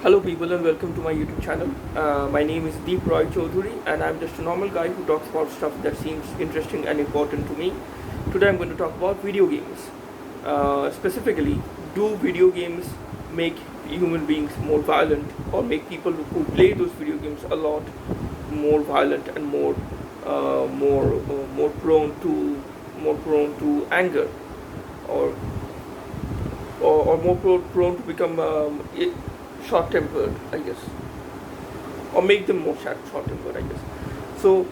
Hello people and welcome to my YouTube channel. My name is Deep Roy Chaudhuri and I'm just a normal guy who talks about stuff that seems interesting and important to me. Today I'm going to talk about video games. Specifically, do video games make human beings more violent or make people who play those video games a lot more violent and more prone to anger or or more prone to become short-tempered, I guess, or make them more short-tempered, I guess. So,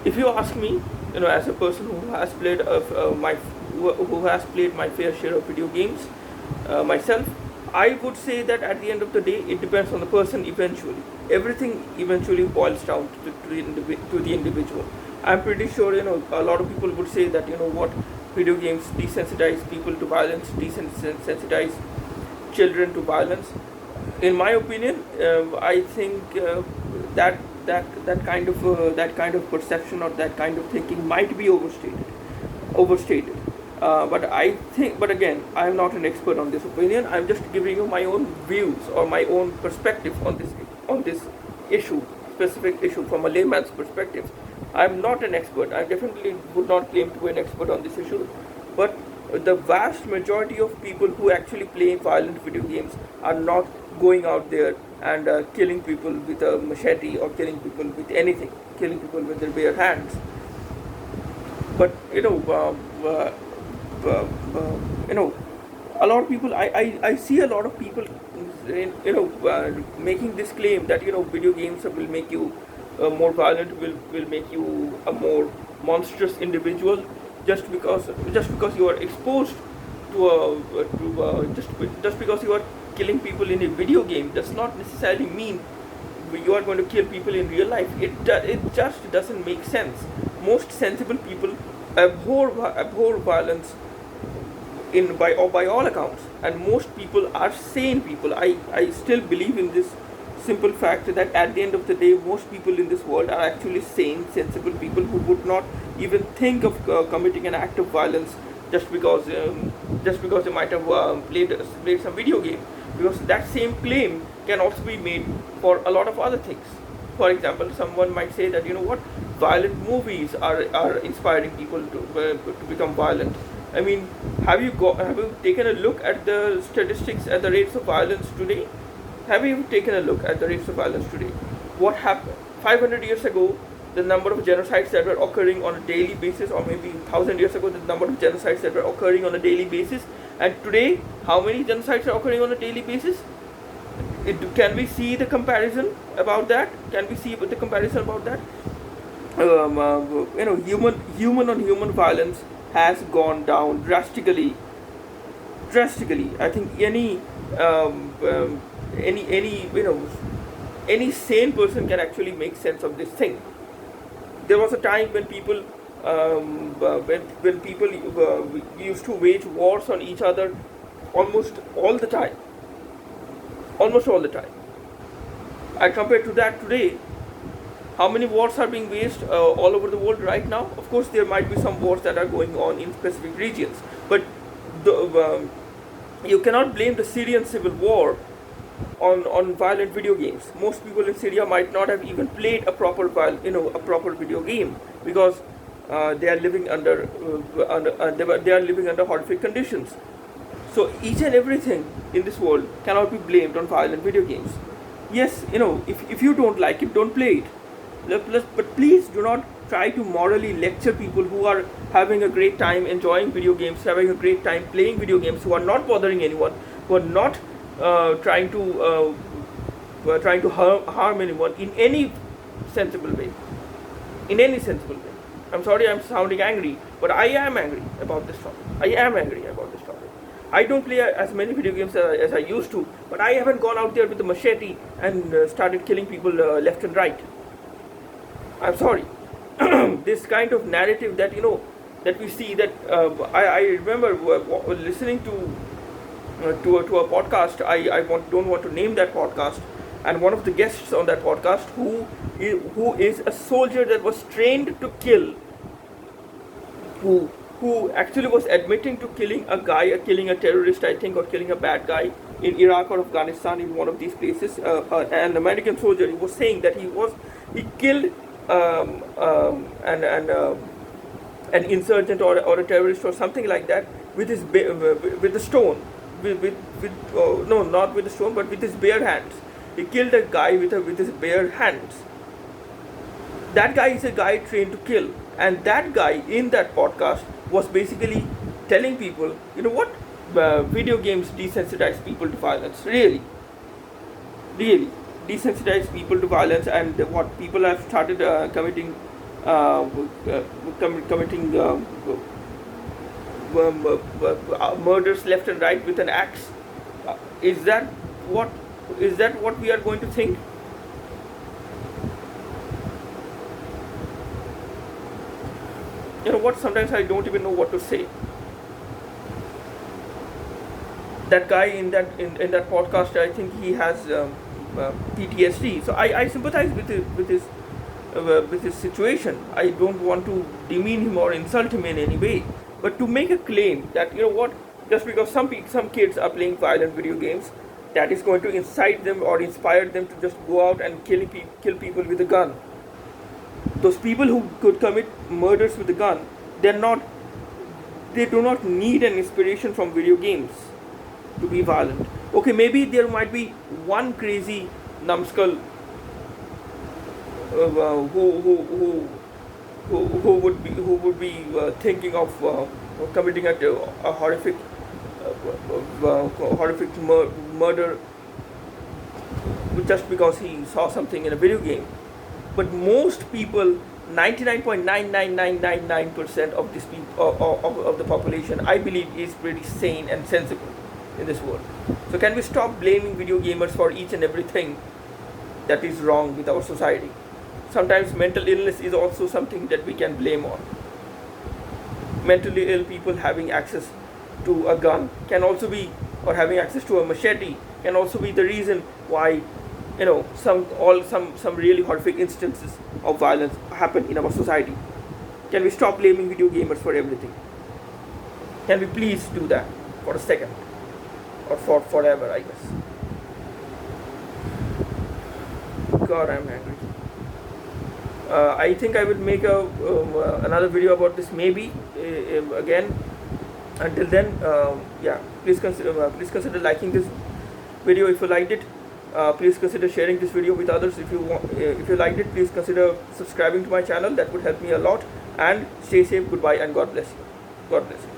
if you ask me, as a person who has played who has played my fair share of video games myself, I would say that at the end of the day, it depends on the person. Eventually, everything eventually boils down to the individual. I'm pretty sure a lot of people would say that what video games desensitize people to violence, desensitize children to violence. In my opinion, I think that kind of perception or that kind of thinking might be overstated. But again, I am not an expert on this opinion. I'm just giving you my own views or my own perspective on this issue, specific issue from a layman's perspective. I'm not an expert. I definitely would not claim to be an expert on this issue, but the vast majority of people who actually play violent video games are not going out there and killing people with a machete or killing people with anything, killing people with their bare hands. But a lot of people, I see a lot of people making this claim that video games will make you more violent, will make you a more monstrous individual, just because you are exposed just because you are killing people in a video game does not necessarily mean you are going to kill people in real life. It just doesn't make sense. Most sensible people abhor violence by all accounts, and most people are sane people. I still believe in this simple fact that at the end of the day, most people in this world are actually sane, sensible people who would not even think of committing an act of violence just because they might have played some video game. Because that same claim can also be made for a lot of other things. For example, someone might say that violent movies are inspiring people to become violent. I mean, have you taken a look at the statistics at the rates of violence today? Have you taken a look at the rates of violence today? What happened 500 years ago? The number of genocides that were occurring on a daily basis, or maybe 1,000 years ago, the number of genocides that were occurring on a daily basis, and today, how many genocides are occurring on a daily basis? Can we see the comparison about that? Can we see the comparison about that? Human on human violence has gone down drastically. I think any sane person can actually make sense of this thing. There was a time when people when people used to wage wars on each other almost all the time. I compare to that today. How many wars are being waged all over the world right now? Of course, there might be some wars that are going on in specific regions, but you cannot blame the Syrian civil war on violent video games. Most people in Syria might not have even played a proper video game because they are living under horrific conditions. So each and everything in this world cannot be blamed on violent video games. Yes, if you don't like it, don't play it. But please do not try to morally lecture people who are having a great time enjoying video games, having a great time playing video games, who are not bothering anyone, who are not trying to harm anyone in any sensible way. I'm sorry, I'm sounding angry, but I am angry about this topic. I don't play as many video games as I used to, but I haven't gone out there with a machete and started killing people left and right. I'm sorry. This kind of narrative that we see, that I remember listening to a podcast. Don't want to name that podcast, and one of the guests on that podcast who is a soldier that was trained to kill, who actually was admitting to killing a guy, killing a terrorist, I think, or killing a bad guy in Iraq or Afghanistan, in one of these places, an American soldier, he was saying that he killed an insurgent or a terrorist or something like that with with a stone, no, not with a stone, but with his bare hands. He killed a guy with his bare hands. That guy is a guy trained to kill, and that guy in that podcast was basically telling people, you know what, video games desensitize people to violence. Really desensitize people to violence, and what people have started committing murders left and right with an axe. Is that what we are going to think? You know what, sometimes I don't even know what to say. That guy in that podcast, I think he has PTSD, so I sympathize with his situation. I don't want to demean him or insult him in any way, but to make a claim that, you know what, just because some kids are playing violent video games, that is going to incite them or inspire them to just go out and kill people with a gun. Those people who could commit murders with a gun, they do not need an inspiration from video games to be violent. Okay, maybe there might be one crazy numbskull who would be thinking of committing a horrific murder just because he saw something in a video game. But most people, 99.99999% of this of the population, I believe, is pretty sane and sensible in this world. So can we stop blaming video gamers for each and everything that is wrong with our society? Sometimes mental illness is also something that we can blame on. Mentally ill people having access to a gun can also be, or having access to a machete can also be the reason why, you know, some really horrific instances of violence happen in our society. Can we stop blaming video gamers for everything? Can we please do that for a second, or for forever, I guess? God, I'm angry. I think I will make another video about this maybe again. Until then, yeah, please consider liking this video if you liked it. Please consider sharing this video with others if you want. If you liked it, please consider subscribing to my channel. That would help me a lot. And stay safe. Goodbye and God bless you. God bless you.